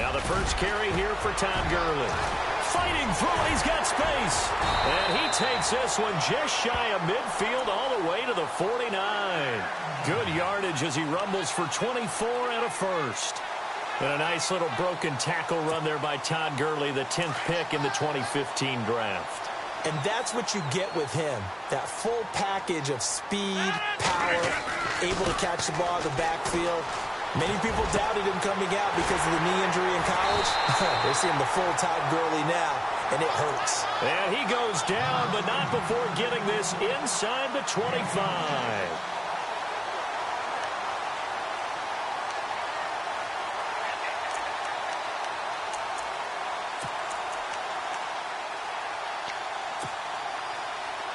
Now the first carry here for Todd Gurley. Fighting through it, he's got space. And he takes this one just shy of midfield all the way to the 49. Good yardage as he rumbles for 24 and a first. And a nice little broken tackle run there by Todd Gurley, the 10th pick in the 2015 draft. And that's what you get with him, that full package of speed, power, able to catch the ball in the backfield. Many people doubted him coming out because of the knee injury in college. They're seeing the full Todd Gurley now, and it hurts. And he goes down, but not before getting this inside the 25.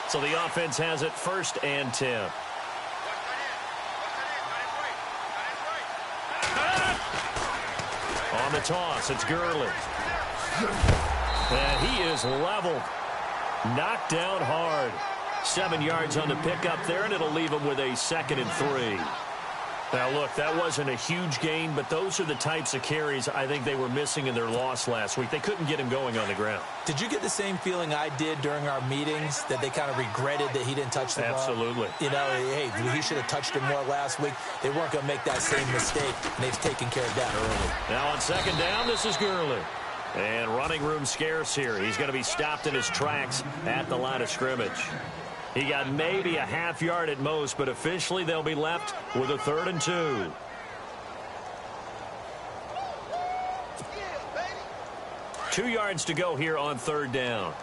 So the offense has it 1st and 10. On the toss, it's Gurley. And he is leveled. Knocked down hard. 7 yards on the pickup there, and it'll leave him with a 2nd and 3. Now, look, that wasn't a huge gain, but those are the types of carries I think they were missing in their loss last week. They couldn't get him going on the ground. Did you get the same feeling I did during our meetings, that they kind of regretted that he didn't touch the ball? Absolutely. You know, hey, he should have touched it more last week. They weren't going to make that same mistake, and they've taken care of that early. Now on 2nd down, this is Gurley. And running room scarce here. He's going to be stopped in his tracks at the line of scrimmage. He got maybe a half yard at most, but officially they'll be left with a 3rd and 2. Two yards to go here on 3rd down.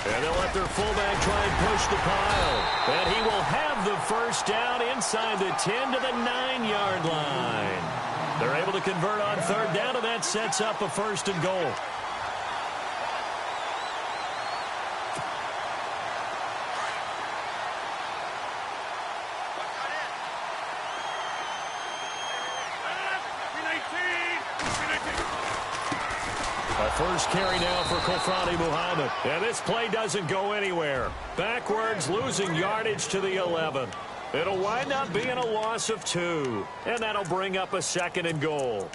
And they'll let their fullback try and push the pile. And he will have the 1st down inside the 10 to the 9-yard line. They're able to convert on 3rd down, and that sets up a 1st and goal. First carry now for Kofrani Muhammad. And this play doesn't go anywhere. Backwards, losing yardage to the 11. It'll wind up being a loss of 2. And that'll bring up a 2nd and goal.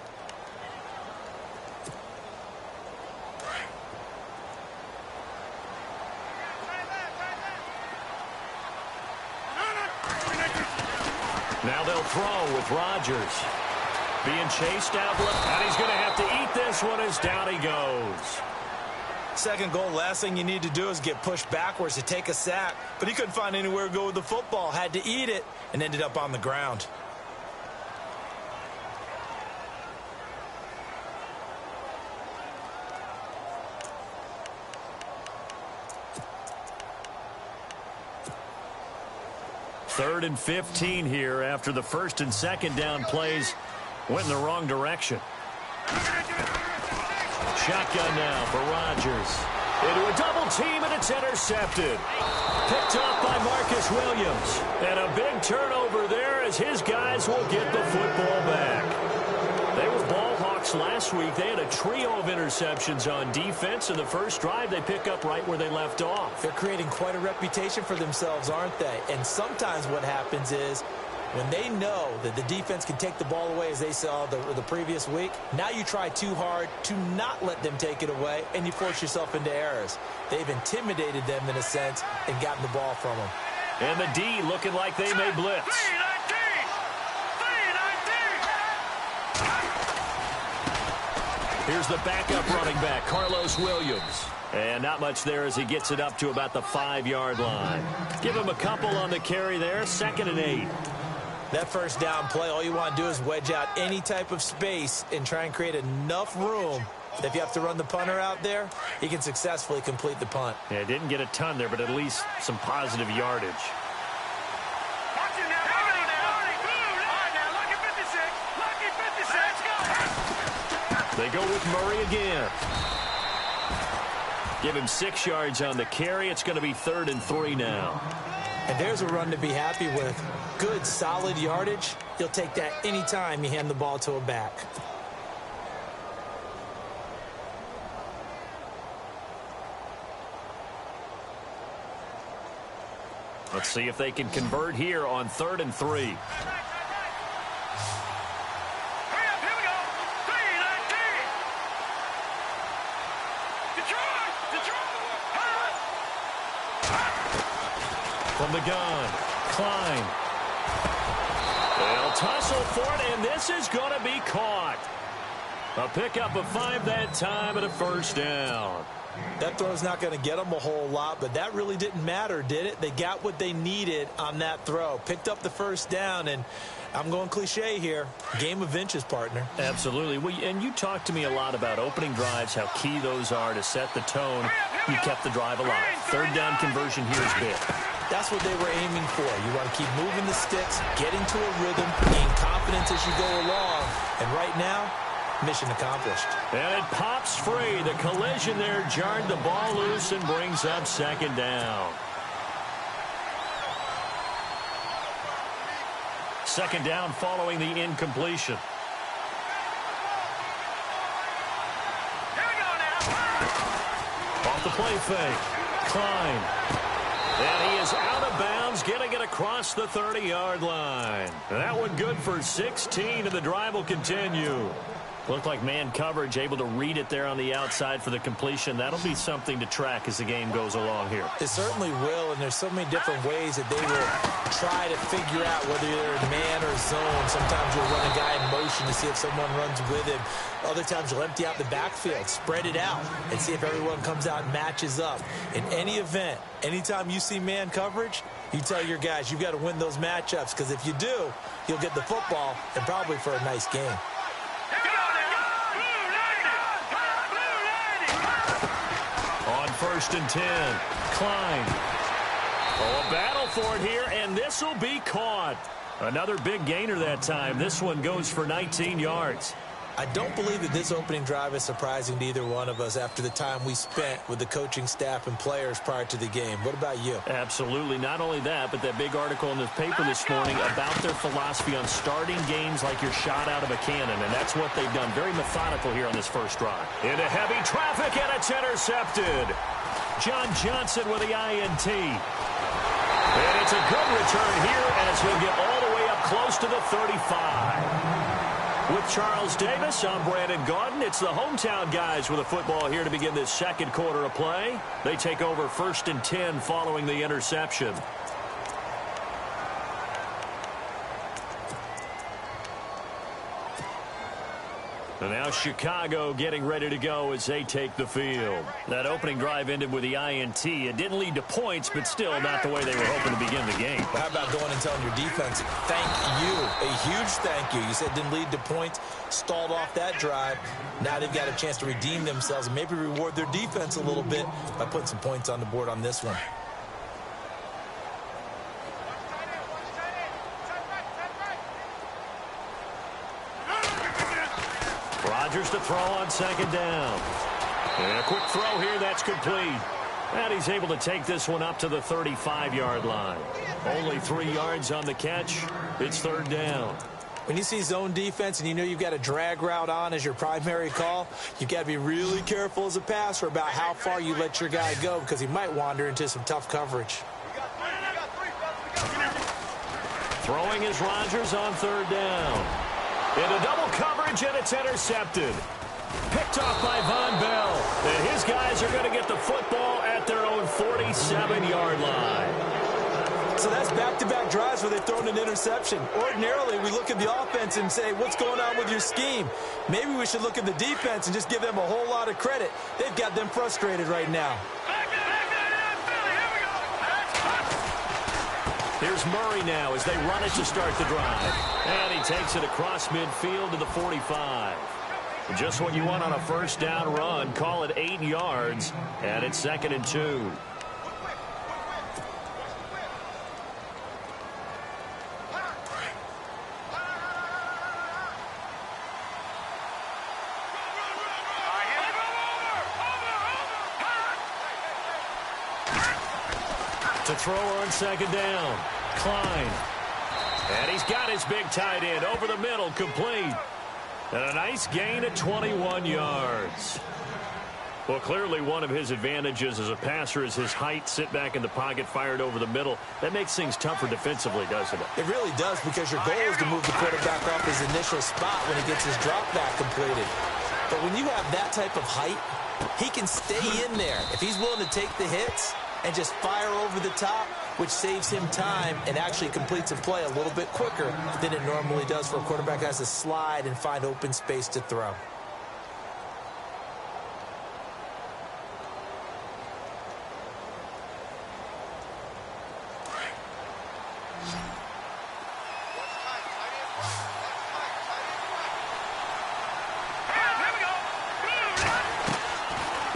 Now they'll throw with Rodgers. Being chased out left, and he's going to have to eat this one as down he goes. 2nd goal, last thing you need to do is get pushed backwards to take a sack. But he couldn't find anywhere to go with the football, had to eat it, and ended up on the ground. Third and 15 here after the 1st and 2nd down plays went in the wrong direction. Shotgun now for Rodgers. Into a double team, and it's intercepted. Picked off by Marcus Williams. And a big turnover there as his guys will get the football back. They were ball hawks last week. They had a trio of interceptions on defense. In the first drive, they pick up right where they left off. They're creating quite a reputation for themselves, aren't they? And sometimes what happens is, when they know that the defense can take the ball away, as they saw the previous week, now you try too hard to not let them take it away, and you force yourself into errors. They've intimidated them in a sense and gotten the ball from them. And the D looking like they may blitz. Here's the backup running back, Carlos Williams. And not much there as he gets it up to about the 5-yard line. Give him a couple on the carry there, 2nd and 8. That 1st down play, all you want to do is wedge out any type of space and try and create enough room that if you have to run the punter out there, he can successfully complete the punt. Yeah, didn't get a ton there, but at least some positive yardage. They go with Murray again. Give him 6 yards on the carry. It's going to be 3rd and 3 now. And there's a run to be happy with. Good, solid yardage. You'll take that anytime you hand the ball to a back. Let's see if they can convert here on 3rd and 3. From the gun, Klein. They'll tussle for it, and this is going to be caught. A pickup of 5 that time and a first down. That throw's not going to get them a whole lot, but that really didn't matter, did it? They got what they needed on that throw. Picked up the first down, and I'm going cliche here. Game of inches, partner. Absolutely. Well, and you talked to me a lot about opening drives, how key those are to set the tone. You kept the drive alive. Third down conversion here is big. That's what they were aiming for. You want to keep moving the sticks, get into a rhythm, gain confidence as you go along. And right now, mission accomplished. And it pops free. The collision there jarred the ball loose and brings up second down. Second down following the incompletion. Off the play fake. Klein. And he is out of bounds, getting it across the 30-yard line. That one good for 16, and the drive will continue. Looked like man coverage, able to read it there on the outside for the completion. That'll be something to track as the game goes along here. It certainly will, and there's so many different ways that they will try to figure out whether they're in man or zone. Sometimes you'll run a guy in motion to see if someone runs with him. Other times you'll empty out the backfield, spread it out, and see if everyone comes out and matches up. In any event, anytime you see man coverage, you tell your guys you've got to win those matchups, because if you do, you'll get the football and probably for a nice game. First and 10. Klein. Oh, a battle for it here, and this will be caught. Another big gainer that time. This one goes for 19 yards. I don't believe that this opening drive is surprising to either one of us after the time we spent with the coaching staff and players prior to the game. What about you? Absolutely. Not only that, but that big article in the paper this morning about their philosophy on starting games like you're shot out of a cannon, and that's what they've done. Very methodical here on this first drive. Into heavy traffic, and it's intercepted. John Johnson with the INT. And it's a good return here as he'll get all the way up close to the 35. With Charles Davis, I'm Brandon Gaudin. It's the hometown guys with the football here to begin this second quarter of play. They take over first and 10 following the interception. And now Chicago getting ready to go as they take the field. That opening drive ended with the INT. It didn't lead to points, but still not the way they were hoping to begin the game. How about going and telling your defense, thank you, a huge thank you. You said it didn't lead to points, stalled off that drive. Now they've got a chance to redeem themselves and maybe reward their defense a little bit by putting some points on the board on this one. Rodgers to throw on second down. And a quick throw here, that's complete. And he's able to take this one up to the 35-yard line. Only 3 yards on the catch. It's third down. When you see zone defense and you know you've got a drag route on as your primary call, you've got to be really careful as a passer about how far you let your guy go because he might wander into some tough coverage. Throwing is Rodgers on third down. Into double coverage, and it's intercepted. Picked off by Von Bell. And his guys are going to get the football at their own 47-yard line. So that's back-to-back drives where they've thrown an interception. Ordinarily, we look at the offense and say, what's going on with your scheme? Maybe we should look at the defense and just give them a whole lot of credit. They've got them frustrated right now. Here's Murray now as they run it to start the drive. And he takes it across midfield to the 45. Just what you want on a first down run. Call it 8 yards. And it's second and 2. To throw on second down. Klein. And he's got his big tight end over the middle, complete. And a nice gain at 21 yards. Well, clearly one of his advantages as a passer is his height. Sit back in the pocket, fired over the middle. That makes things tougher defensively, doesn't it? It really does, because your goal is to move the quarterback off his initial spot when he gets his drop back completed. But when you have that type of height, he can stay in there. If he's willing to take the hits and just fire over the top, which saves him time and actually completes a play a little bit quicker than it normally does for a quarterback that has to slide and find open space to throw.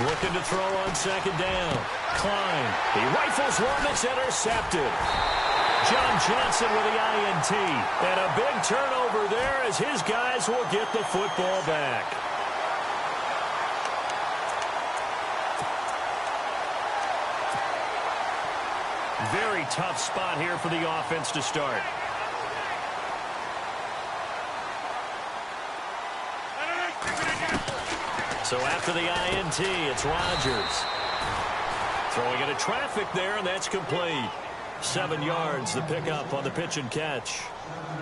Looking to throw on second down. Klein. He rifles one that's intercepted. John Johnson with the INT. And a big turnover there as his guys will get the football back. Very tough spot here for the offense to start. So after the INT, it's Rodgers. Throwing into traffic there, and that's complete. 7 yards, the pickup on the pitch and catch.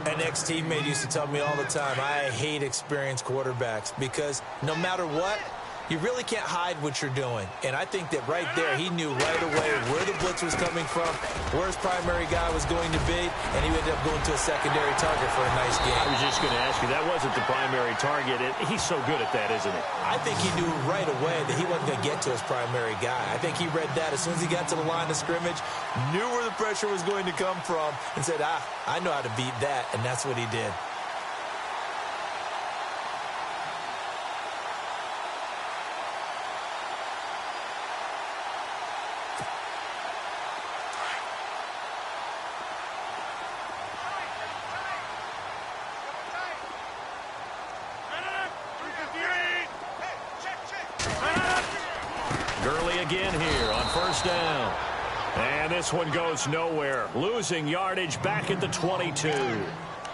An ex-teammate used to tell me all the time, I hate experienced quarterbacks because no matter what, you really can't hide what you're doing. And I think that right there, he knew right away where the blitz was coming from, where his primary guy was going to be, and he ended up going to a secondary target for a nice game. I was just going to ask you, that wasn't the primary target. He's so good at that, isn't he? I think he knew right away that he wasn't going to get to his primary guy. I think he read that as soon as he got to the line of scrimmage, knew where the pressure was going to come from, and said, I know how to beat that, and that's what he did. Again here on first down. And this one goes nowhere. Losing yardage back at the 22.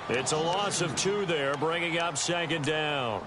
It's a loss of 2 there, bringing up second down.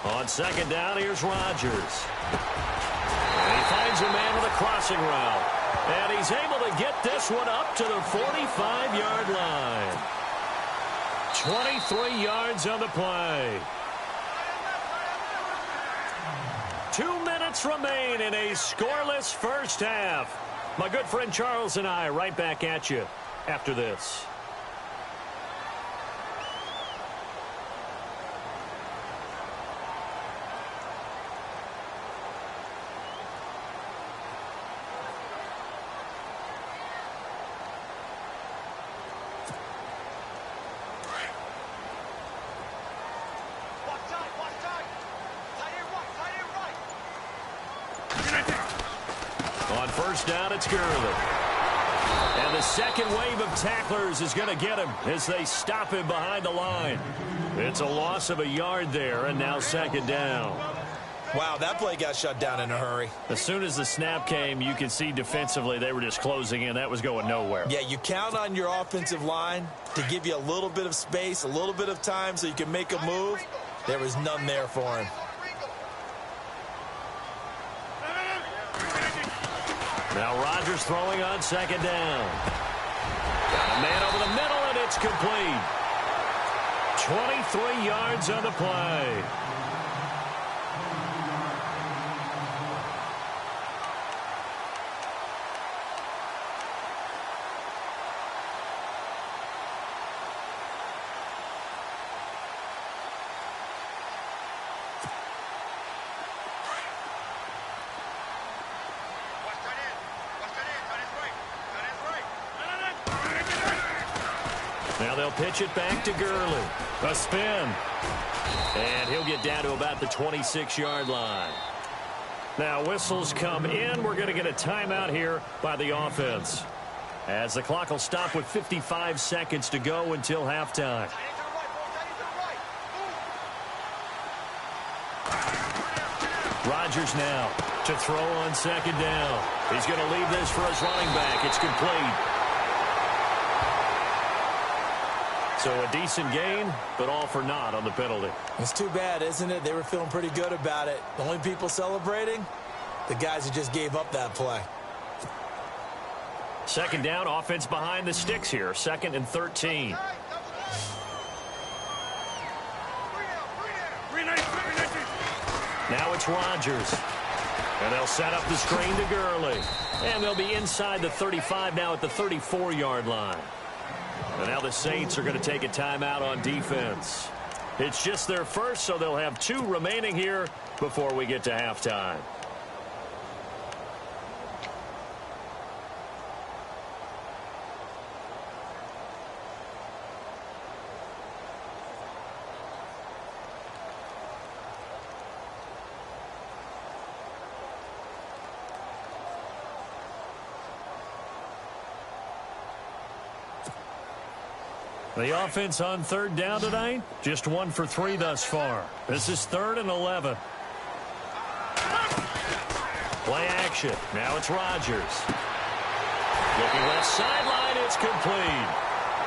On second down, here's Rodgers. And he finds a man with a crossing route. And he's able to get this one up to the 45-yard line. 23 yards on the play. 2 minutes remain in a scoreless first half. My good friend Charles and I right back at you after this. On first down, it's Gurley. And the second wave of tacklers is going to get him as they stop him behind the line. It's a loss of a yard there, and now second down. Wow, that play got shut down in a hurry. As soon as the snap came, you could see defensively they were just closing in. That was going nowhere. Yeah, you count on your offensive line to give you a little bit of space, a little bit of time so you can make a move. There was none there for him. Now Rodgers throwing on second down. Got a man over the middle, and it's complete. 23 yards on the play. Now they'll pitch it back to Gurley. A spin. And he'll get down to about the 26-yard line. Now whistles come in. We're going to get a timeout here by the offense, as the clock will stop with 55 seconds to go until halftime. Rodgers now to throw on second down. He's going to leave this for his running back. It's complete. So a decent gain, but all for naught on the penalty. It's too bad, isn't it? They were feeling pretty good about it. The only people celebrating, the guys who just gave up that play. Second down, offense behind the sticks here. 2nd and 13. Now it's Rodgers. And they'll set up the screen to Gurley. And they'll be inside the 35 now at the 34-yard line. And now the Saints are going to take a timeout on defense. It's just their first, so they'll have 2 remaining here before we get to halftime. The offense on 3rd down tonight, just 1 for 3 thus far. This is 3rd and 11. Play action. Now it's Rodgers. Looking left sideline, it's complete.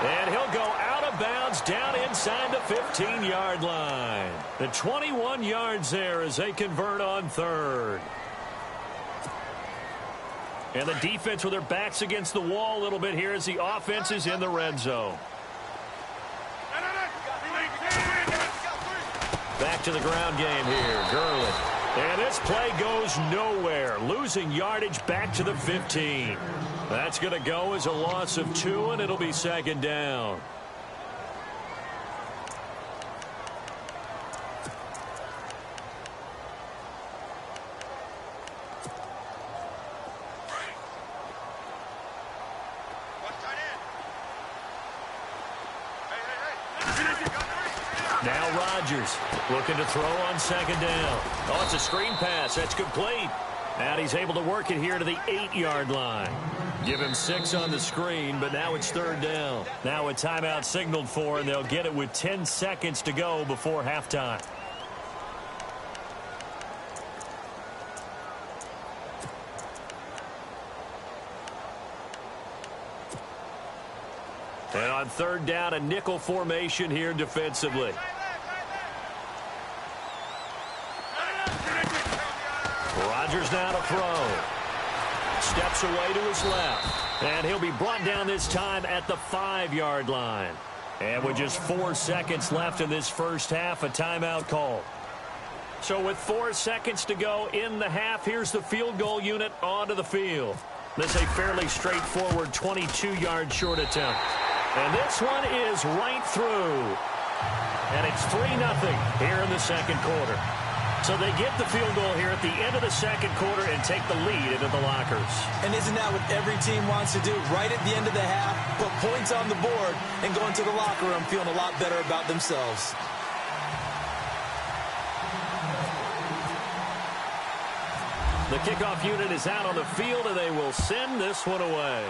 And he'll go out of bounds down inside the 15-yard line. The 21 yards there as they convert on 3rd. And the defense with their backs against the wall a little bit here as the offense is in the red zone. Back to the ground game here, Gurley. And this play goes nowhere, losing yardage back to the 15. That's going to go as a loss of 2, and it'll be 2nd down. Now Rodgers looking to throw on 2nd down. Oh, it's a screen pass. That's complete. And he's able to work it here to the 8-yard line. Give him 6 on the screen, but now it's 3rd down. Now a timeout signaled for, and they'll get it with 10 seconds to go before halftime. And on 3rd down, a nickel formation here defensively. Rodgers now to throw. Steps away to his left. And he'll be brought down this time at the 5-yard line. And with just 4 seconds left in this first half, a timeout call. So with 4 seconds to go in the half, here's the field goal unit onto the field. This is a fairly straightforward 22-yard short attempt. And this one is right through. And it's 3-0 here in the second quarter. So they get the field goal here at the end of the second quarter and take the lead into the lockers. And isn't that what every team wants to do? Right at the end of the half, put points on the board and go into the locker room feeling a lot better about themselves. The kickoff unit is out on the field, and they will send this one away.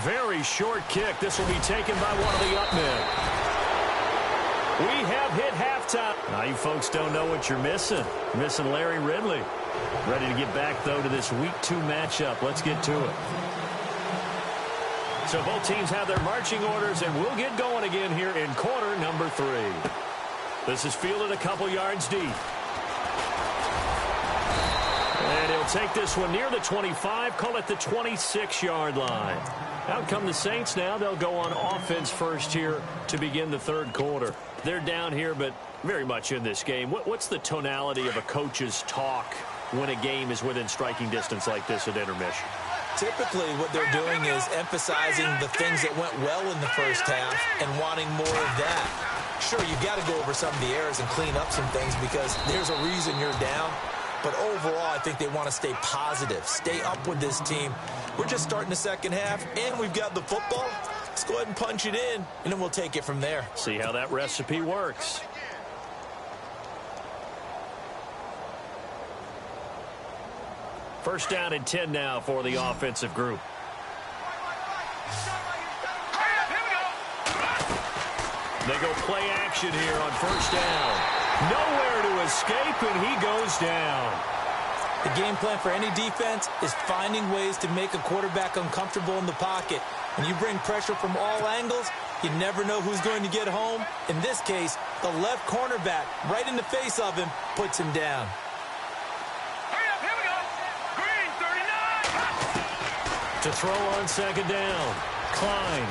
Very short kick. This will be taken by one of the up men. We have hit halftime. Now you folks don't know what you're missing. You're missing Larry Ridley. Ready to get back, though, to this Week 2 matchup. Let's get to it. So both teams have their marching orders, and we'll get going again here in quarter number 3. This is fielded a couple yards deep. And he'll take this one near the 25, call it the 26-yard line. Out come the Saints now. They'll go on offense first here to begin the third quarter. They're down here, but very much in this game. What's the tonality of a coach's talk when a game is within striking distance like this at intermission? Typically, what they're doing is emphasizing the things that went well in the first half and wanting more of that. Sure, you've got to go over some of the errors and clean up some things because there's a reason you're down. But overall, I think they want to stay positive, stay up with this team. We're just starting the second half, and we've got the football. Let's go ahead and punch it in, and then we'll take it from there. See how that recipe works. First down and 10 now for the offensive group. They go play action here on first down. Nowhere to escape, and he goes down. The game plan for any defense is finding ways to make a quarterback uncomfortable in the pocket. When you bring pressure from all angles, You never know who's going to get home. In this case, the left cornerback, right in the face of him, puts him down. Hurry up, here we go. Green, 39. To throw on second down. Klein.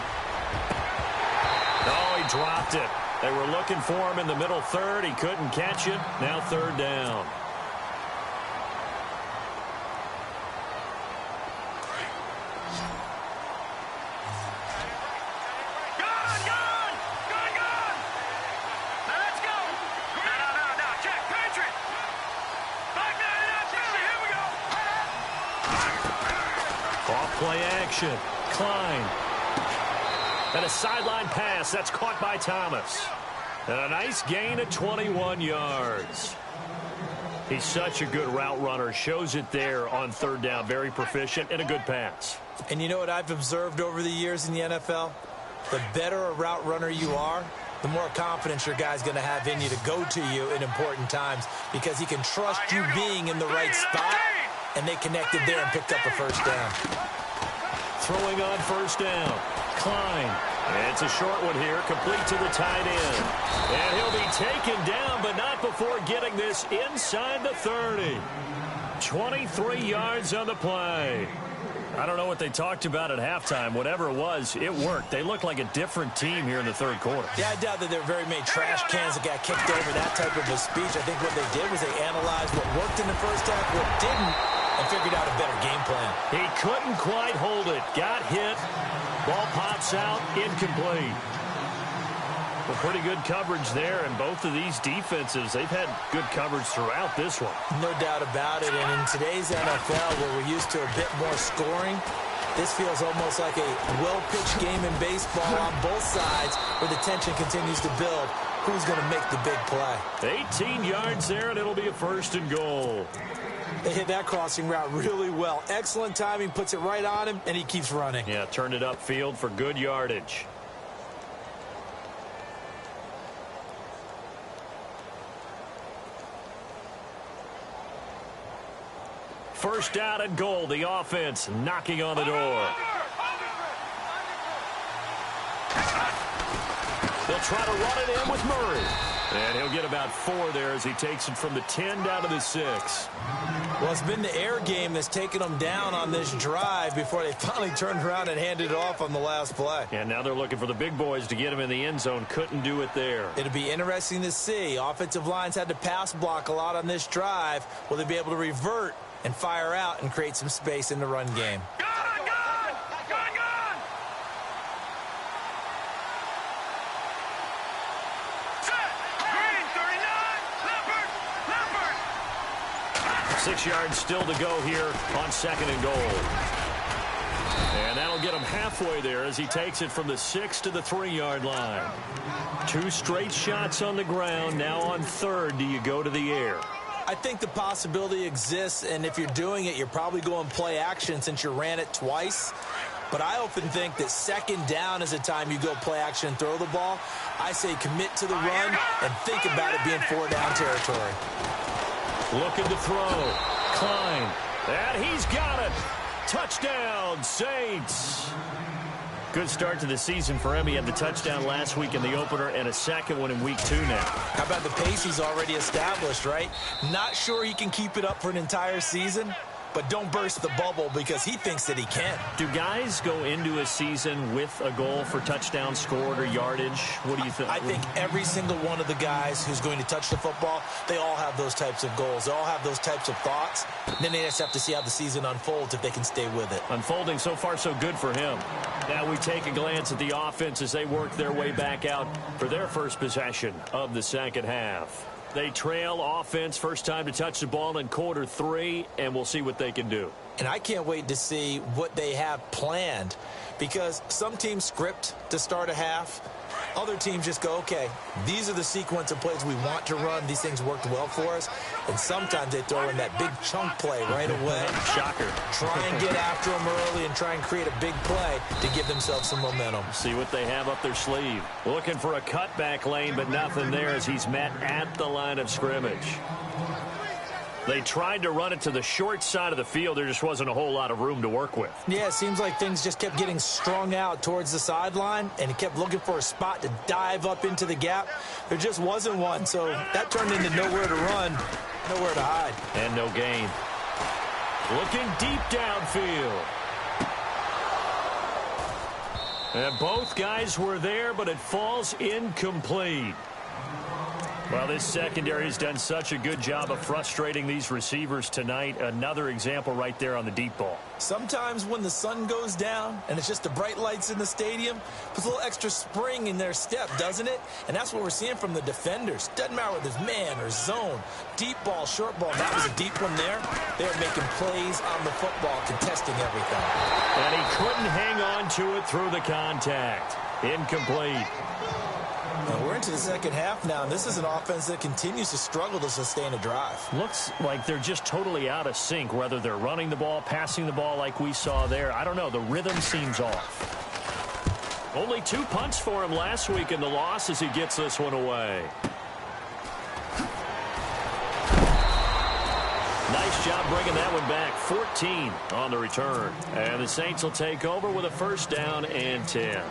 Oh, he dropped it. They were looking for him in the middle third. He couldn't catch it. Now third down. Play action. Klein. And a sideline pass. That's caught by Thomas. And a nice gain of 21 yards. He's such a good route runner. Shows it there on third down. Very proficient and a good pass. And you know what I've observed over the years in the NFL? The better a route runner you are, the more confidence your guy's going to have in you to go to you in important times because he can trust you being in the right spot. And they connected there and picked up a first down. Throwing on first down. Klein. And it's a short one here, complete to the tight end. And he'll be taken down, but not before getting this inside the 30. 23 yards on the play. I don't know what they talked about at halftime. Whatever it was, it worked. They looked like a different team here in the third quarter. Yeah, I doubt that there were very many trash cans that got kicked over that type of a speech. I think what they did was they analyzed what worked in the first half, what didn't, and figured out a better game plan. He couldn't quite hold it. Got hit. Ball pops out. Incomplete. Well, pretty good coverage there, and both of these defenses, they've had good coverage throughout this one. No doubt about it, and in today's NFL, where we're used to a bit more scoring, this feels almost like a well-pitched game in baseball on both sides where the tension continues to build. Who's going to make the big play? 18 yards there, and it'll be a first and goal. They hit that crossing route really well. Excellent timing, puts it right on him, and he keeps running. Yeah, turned it upfield for good yardage. First down and goal. The offense knocking on the door. They'll try to run it in with Murray. And he'll get about 4 there as he takes it from the 10 down to the 6. Well, it's been the air game that's taken them down on this drive before they finally turned around and handed it off on the last play. And now they're looking for the big boys to get him in the end zone. Couldn't do it there. It'll be interesting to see. Offensive lines had to pass block a lot on this drive. Will they be able to revert and fire out and create some space in the run game? Green, 39. Leopard. 6 yards still to go here on second and goal. And that'll get him halfway there as he takes it from the 6 to the 3-yard line. 2 straight shots on the ground. Now on third, do you go to the air? I think the possibility exists, and if you're doing it, you're probably going play action since you ran it twice. But I often think that second down is the time you go play action and throw the ball. I say commit to the run and think about it being 4-down territory. Looking to throw. Klein. And he's got it. Touchdown, Saints. Good start to the season for him. He had the touchdown last week in the opener and a second one in week 2 now. How about the pace he's already established, right? Not sure he can keep it up for an entire season, but don't burst the bubble because he thinks that he can. Do guys go into a season with a goal for touchdown scored or yardage? What do you think? I think every single one of the guys who's going to touch the football, they all have those types of goals. They all have those types of thoughts. Then they just have to see how the season unfolds if they can stay with it. Unfolding so far so good for him. Now we take a glance at the offense as they work their way back out for their first possession of the second half. They trail offense, first time to touch the ball in quarter 3, and we'll see what they can do. And I can't wait to see what they have planned because some teams script to start a half. Other teams just go, okay, these are the sequence of plays we want to run. These things worked well for us. And sometimes they throw in that big chunk play right away. Shocker. Try and get after them early and try and create a big play to give themselves some momentum. See what they have up their sleeve. Looking for a cutback lane, but nothing there as he's met at the line of scrimmage. They tried to run it to the short side of the field. There just wasn't a whole lot of room to work with. Yeah, it seems like things just kept getting strung out towards the sideline, and he kept looking for a spot to dive up into the gap. There just wasn't one, so that turned into nowhere to run, nowhere to hide. And no gain. Looking deep downfield. And both guys were there, but it falls incomplete. Well, this secondary has done such a good job of frustrating these receivers tonight. Another example right there on the deep ball. Sometimes when the sun goes down and it's just the bright lights in the stadium, puts a little extra spring in their step, doesn't it? And that's what we're seeing from the defenders. Doesn't matter whether it's man or zone, deep ball, short ball. That was a deep one there. They're making plays on the football, contesting everything. And he couldn't hang on to it through the contact. Incomplete. And we're into the second half now, and this is an offense that continues to struggle to sustain a drive. Looks like they're just totally out of sync, whether they're running the ball, passing the ball like we saw there. I don't know. The rhythm seems off. Only 2 punts for him last week in the loss as he gets this one away. Nice job bringing that one back. 14 on the return. And the Saints will take over with a first down and 10.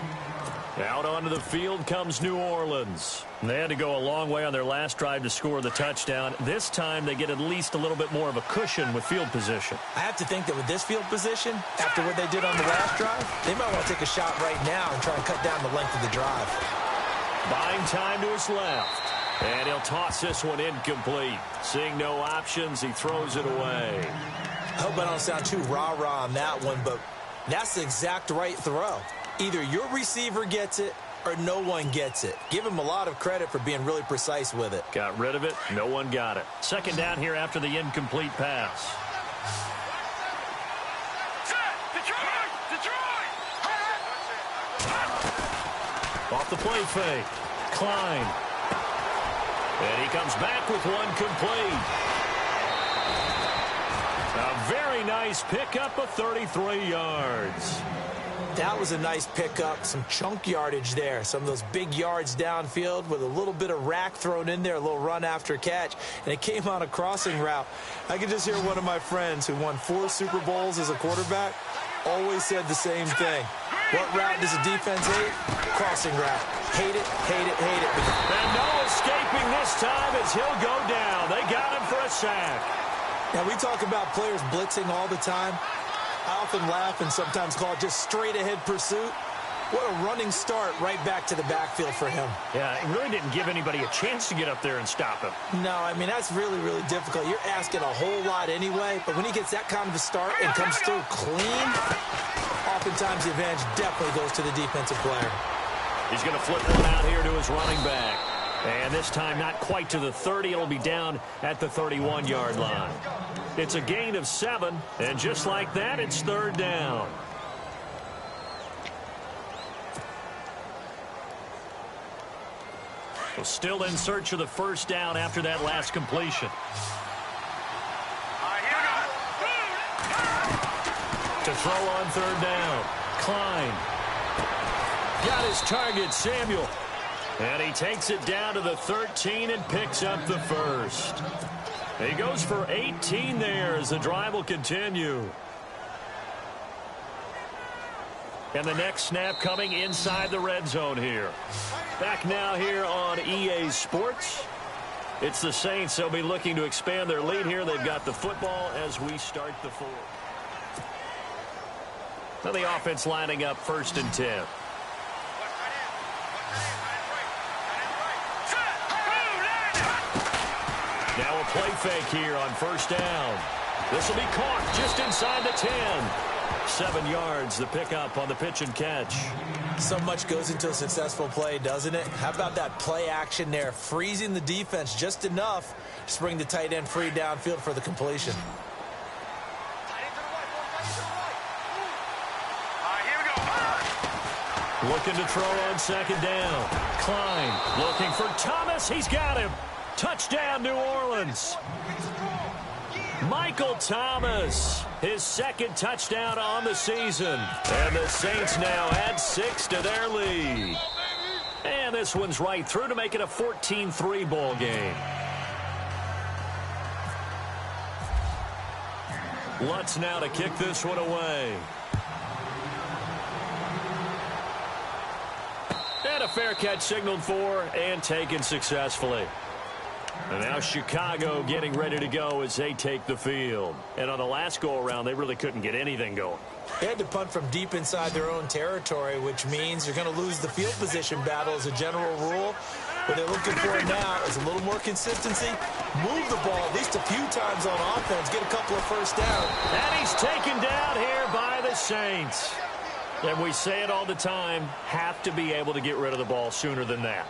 Out onto the field comes New Orleans. They had to go a long way on their last drive to score the touchdown. This time they get at least a little bit more of a cushion with field position. I have to think that with this field position, after what they did on the last drive, they might want to take a shot right now and try and cut down the length of the drive. Buying time to his left. And he'll toss this one incomplete. Seeing no options, he throws it away. I hope I don't sound too rah-rah on that one, but that's the exact right throw. Either your receiver gets it or no one gets it. Give him a lot of credit for being really precise with it. Got rid of it. No one got it. Second down here after the incomplete pass. Off the play fake. Klein. And he comes back with one complete. A very nice pickup of 33 yards. That was a nice pickup, some chunk yardage there. Some of those big yards downfield with a little bit of rack thrown in there, a little run after catch, and it came on a crossing route. I could just hear one of my friends who won 4 Super Bowls as a quarterback always said the same thing. What route does a defense hate? Crossing route. Hate it, hate it, hate it. And no escaping this time as he'll go down. They got him for a sack. Now, we talk about players blitzing all the time. I often laugh and sometimes call it just straight-ahead pursuit. What a running start right back to the backfield for him. Yeah, it really didn't give anybody a chance to get up there and stop him. No, I mean, that's really, really difficult. You're asking a whole lot anyway, but when he gets that kind of a start and comes through clean, oftentimes the advantage definitely goes to the defensive player. He's going to flip one out here to his running back. And this time not quite to the 30. It'll be down at the 31-yard line. It's a gain of 7, and just like that, it's third down. Well, still in search of the first down after that last completion. To throw on third down. Klein. Got his target, Samuel. And he takes it down to the 13 and picks up the first. He goes for 18 there as the drive will continue. And the next snap coming inside the red zone here. Back now here on EA Sports. It's the Saints. They'll be looking to expand their lead here. They've got the football as we start the fourth. Now the offense lining up first and 10. Now a play fake here on first down. This will be caught just inside the 10. 7 yards, the pickup on the pitch and catch. So much goes into a successful play, doesn't it? How about that play action there, freezing the defense just enough to bring the tight end free downfield for the completion. Looking to throw on second down. Klein looking for Thomas. He's got him. Touchdown, New Orleans. Michael Thomas, his second touchdown on the season. And the Saints now add 6 to their lead. And this one's right through to make it a 14-3 ball game. Lutz now to kick this one away. And a fair catch signaled for and taken successfully. And now Chicago getting ready to go as they take the field. And on the last go-around, they really couldn't get anything going. They had to punt from deep inside their own territory, which means you're going to lose the field position battle as a general rule. What they're looking for now is a little more consistency. Move the ball at least a few times on offense. Get a couple of first downs. And he's taken down here by the Saints. And we say it all the time, have to be able to get rid of the ball sooner than that.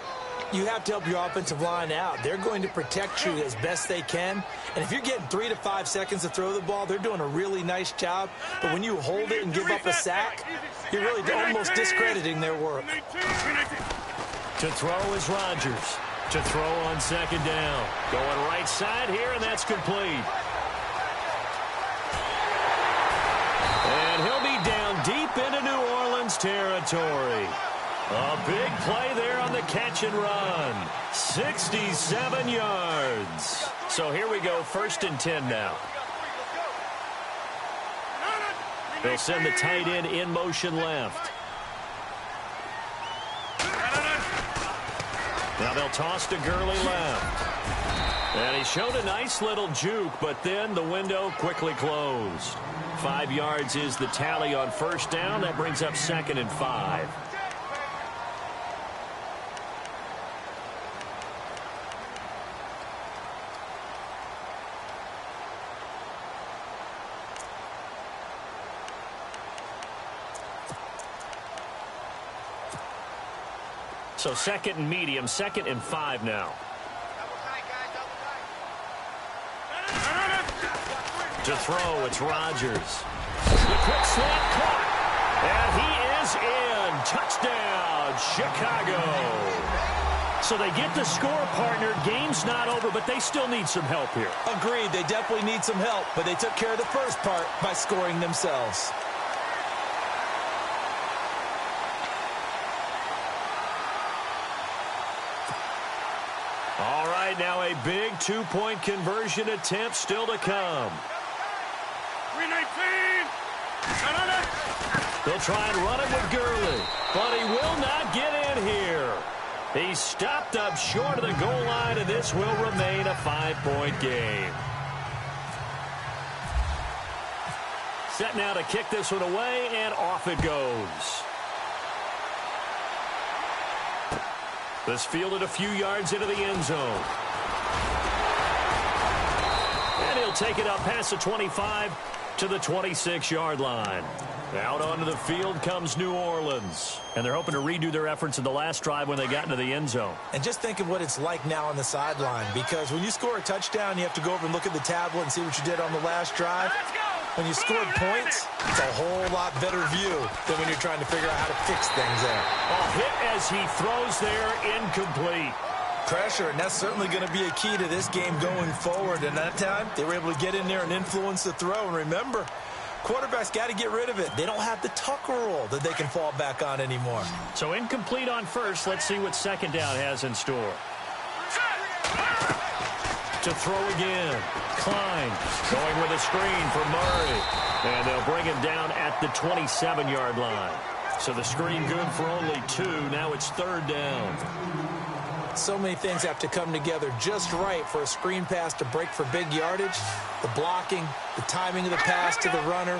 You have to help your offensive line out. They're going to protect you as best they can. And if you're getting 3 to 5 seconds to throw the ball, they're doing a really nice job. But when you hold it and give up a sack, you're really almost discrediting their work. To throw is Rodgers. To throw on second down. Going right side here, and that's complete. And he'll be down deep into New Orleans territory. A big play there on the catch and run. 67 yards. So here we go, 1st and 10 now. They'll send the tight end in motion left. Now they'll toss to Gurley left. And he showed a nice little juke, but then the window quickly closed. 5 yards is the tally on 1st down. That brings up 2nd and 5. So 2nd and medium, 2nd and 5 now. To throw, it's Rodgers. The quick slant caught. And he is in. Touchdown, Chicago. So they get the score, partner. Game's not over, but they still need some help here. Agreed. They definitely need some help, but they took care of the first part by scoring themselves. All right, now a big 2-point conversion attempt still to come. 319. They'll try and run it with Gurley, but he will not get in here. He's stopped up short of the goal line, and this will remain a 5-point game. Set now to kick this one away, and off it goes. This fielded a few yards into the end zone. And he'll take it up past the 25 to the 26-yard line. Out onto the field comes New Orleans. And they're hoping to redo their efforts in the last drive when they got into the end zone. And just think of what it's like now on the sideline, because when you score a touchdown, you have to go over and look at the tablet and see what you did on the last drive. When you scored points, it's a whole lot better view than when you're trying to figure out how to fix things there. A hit as he throws there, incomplete. Pressure, and that's certainly going to be a key to this game going forward. And that time, they were able to get in there and influence the throw. And remember, quarterbacks got to get rid of it. They don't have the Tucker rule that they can fall back on anymore. So incomplete on first. Let's see what second down has in store. To throw again. Klein going with a screen for Murray. And they'll bring him down at the 27-yard line. So the screen good for only 2. Now it's 3rd down. So many things have to come together just right for a screen pass to break for big yardage. The blocking, the timing of the pass to the runner,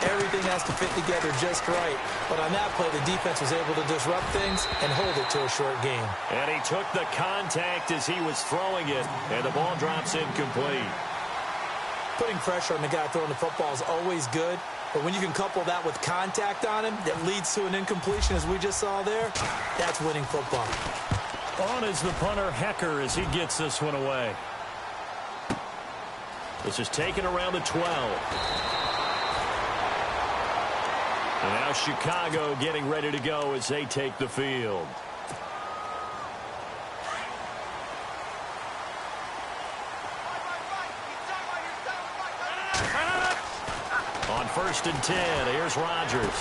everything has to fit together just right. But on that play, the defense was able to disrupt things and hold it to a short game. And he took the contact as he was throwing it, and the ball drops incomplete. Putting pressure on the guy throwing the football is always good, but when you can couple that with contact on him that leads to an incompletion, as we just saw there, that's winning football. On is the punter, Hecker, as he gets this one away. This is taken around the 12. And now Chicago getting ready to go as they take the field. On 1st and 10, here's Rodgers.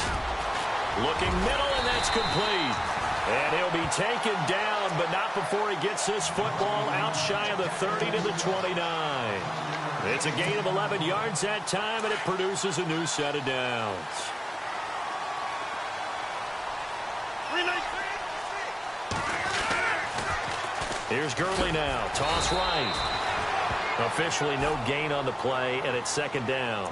Looking middle, and that's complete. And he'll be taken down, but not before he gets this football out shy of the 30 to the 29. It's a gain of 11 yards that time, and it produces a new set of downs. Here's Gurley now. Toss right. Officially no gain on the play, and it's second down.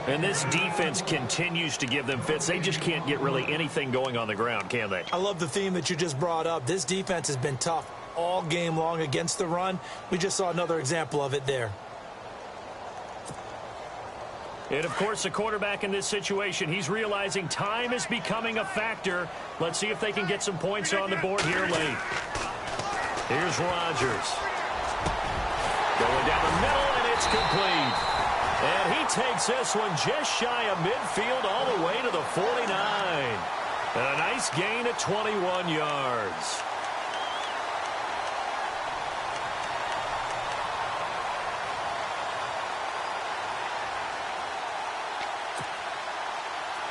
And this defense continues to give them fits. They just can't get really anything going on the ground, can they? I love the theme that you just brought up. This defense has been tough all game long against the run. We just saw another example of it there. And, of course, the quarterback in this situation, he's realizing time is becoming a factor. Let's see if they can get some points on the board here late. Here's Rodgers. Going down the middle, and it's complete. And he takes this one just shy of midfield all the way to the 49. And a nice gain of 21 yards.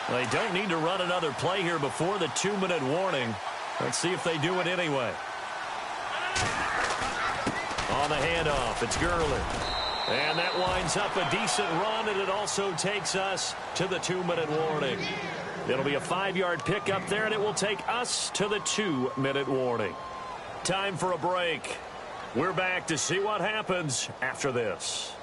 They don't need to run another play here before the 2-minute warning. Let's see if they do it anyway. On the handoff, it's Gurley. And that winds up a decent run, and it also takes us to the 2-minute warning. It'll be a 5-yard pickup there, and it will take us to the 2-minute warning. Time for a break. We're back to see what happens after this.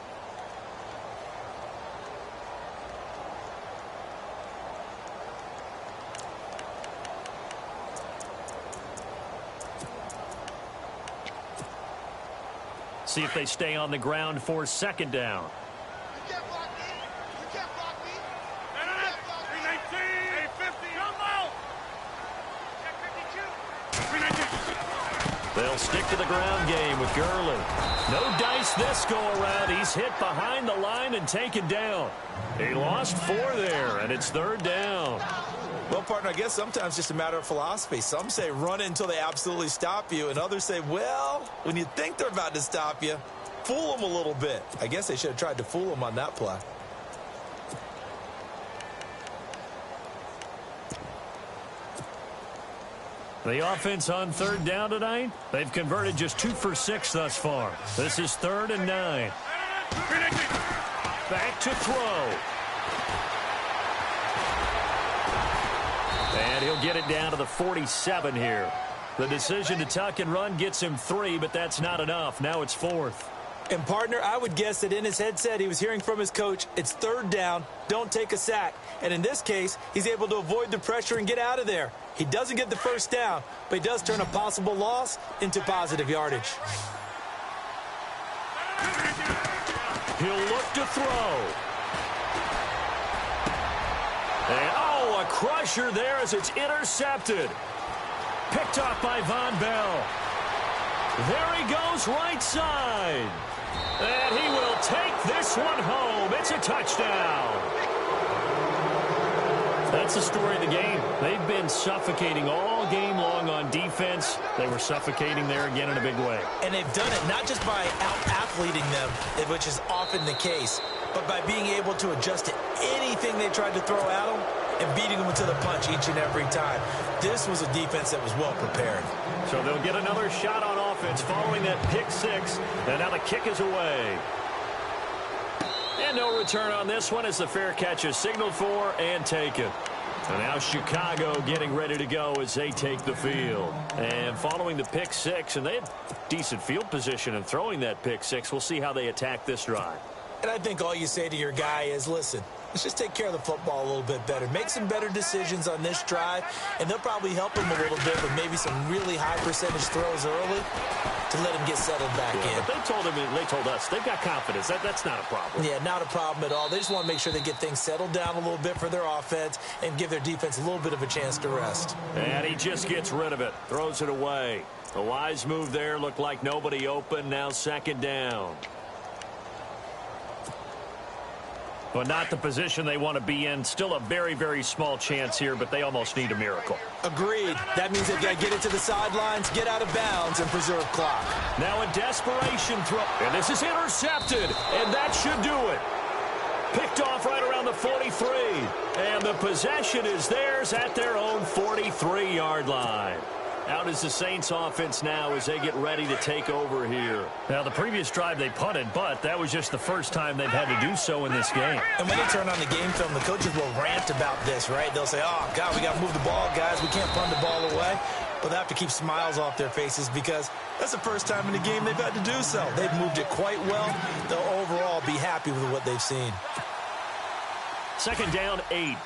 See if they stay on the ground for second down. You can't block me. You can't block me. You can't block me. 319. 850. Come out. Check 52. 319. They'll stick to the ground game with Gurley. No dice this go around. He's hit behind the line and taken down. He lost 4 there, and it's third down. Well, partner, I guess sometimes it's just a matter of philosophy. Some say run until they absolutely stop you, and others say, well, when you think they're about to stop you, fool them a little bit. I guess they should have tried to fool them on that play. The offense on third down tonight, they've converted just 2 for 6 thus far. This is 3rd and 9. Back to throw. And he'll get it down to the 47 here. The decision to tuck and run gets him 3, but that's not enough. Now it's 4th. And, partner, I would guess that in his headset he was hearing from his coach, it's third down, don't take a sack. And in this case, he's able to avoid the pressure and get out of there. He doesn't get the first down, but he does turn a possible loss into positive yardage. He'll look to throw. And, oh, a crusher there as it's intercepted. Picked off by Von Bell. There he goes right side. And he will take this one home. It's a touchdown. That's the story of the game. They've been suffocating all game long on defense. They were suffocating there again in a big way. And they've done it not just by out-athleting them, which is often the case, but by being able to adjust to anything they tried to throw at them and beating them to the punch each and every time. This was a defense that was well prepared. So they'll get another shot on offense following that pick 6. And now the kick is away. And no return on this one as the fair catch is signaled for and taken. And now Chicago getting ready to go as they take the field. And following the pick 6, and they had decent field position in throwing that pick 6. We'll see how they attack this drive. And I think all you say to your guy is, listen, let's just take care of the football a little bit better. Make some better decisions on this drive, and they'll probably help him a little bit with maybe some really high percentage throws early to let him get settled back in. But they told us they've got confidence. That's not a problem. Yeah, not a problem at all. They just want to make sure they get things settled down a little bit for their offense and give their defense a little bit of a chance to rest. And he just gets rid of it, throws it away. A wise move there, looked like nobody open, now second down. But not the position they want to be in. Still a very, very small chance here, but they almost need a miracle. Agreed. That means they've got to get it to the sidelines, get out of bounds, and preserve clock. Now a desperation throw. And this is intercepted. And that should do it. Picked off right around the 43. And the possession is theirs at their own 43-yard line. Out is the Saints offense now as they get ready to take over here. Now, the previous drive they punted, but that was just the first time they've had to do so in this game. And when they turn on the game film, the coaches will rant about this, right? They'll say, oh, God, we got to move the ball, guys. We can't punt the ball away. But they have to keep smiles off their faces because that's the first time in the game they've had to do so. They've moved it quite well. They'll overall be happy with what they've seen. Second down, 8.